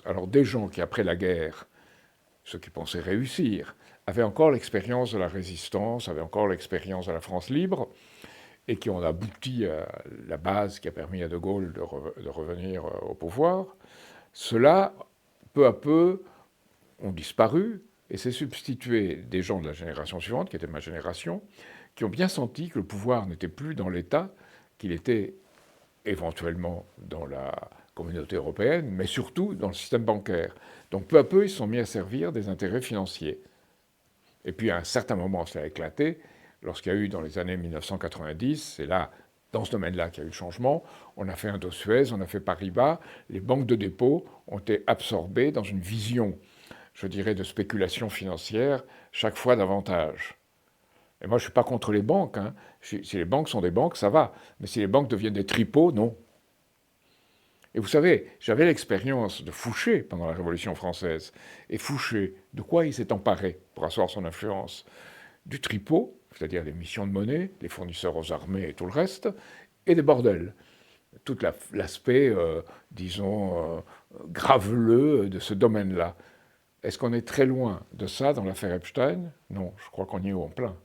Alors des gens qui, après la guerre, ceux qui pensaient réussir, avaient encore l'expérience de la résistance, avaient encore l'expérience de la France libre, et qui ont abouti à la base qui a permis à De Gaulle de revenir au pouvoir, ceux-là, peu à peu, ont disparu, et s'est substitué des gens de la génération suivante, qui était ma génération, qui ont bien senti que le pouvoir n'était plus dans l'État, qu'il était éventuellement dans la communauté européenne, mais surtout dans le système bancaire. Donc peu à peu, ils se sont mis à servir des intérêts financiers. Et puis à un certain moment, ça a éclaté, lorsqu'il y a eu dans les années 1990, c'est là, dans ce domaine-là qu'il y a eu le changement, on a fait Indosuez, on a fait Paribas, les banques de dépôt ont été absorbées dans une vision, je dirais, de spéculation financière, chaque fois davantage. Et moi, je ne suis pas contre les banques. Hein. Si les banques sont des banques, ça va. Mais si les banques deviennent des tripots, non. Et vous savez, j'avais l'expérience de Fouché pendant la Révolution française. Et Fouché, de quoi il s'est emparé pour asseoir son influence? Du tripot, c'est-à-dire les missions de monnaie, les fournisseurs aux armées et tout le reste, et des bordels. Tout l'aspect, disons, graveleux de ce domaine-là. Est-ce qu'on est très loin de ça dans l'affaire Epstein? Non, je crois qu'on y est en plein.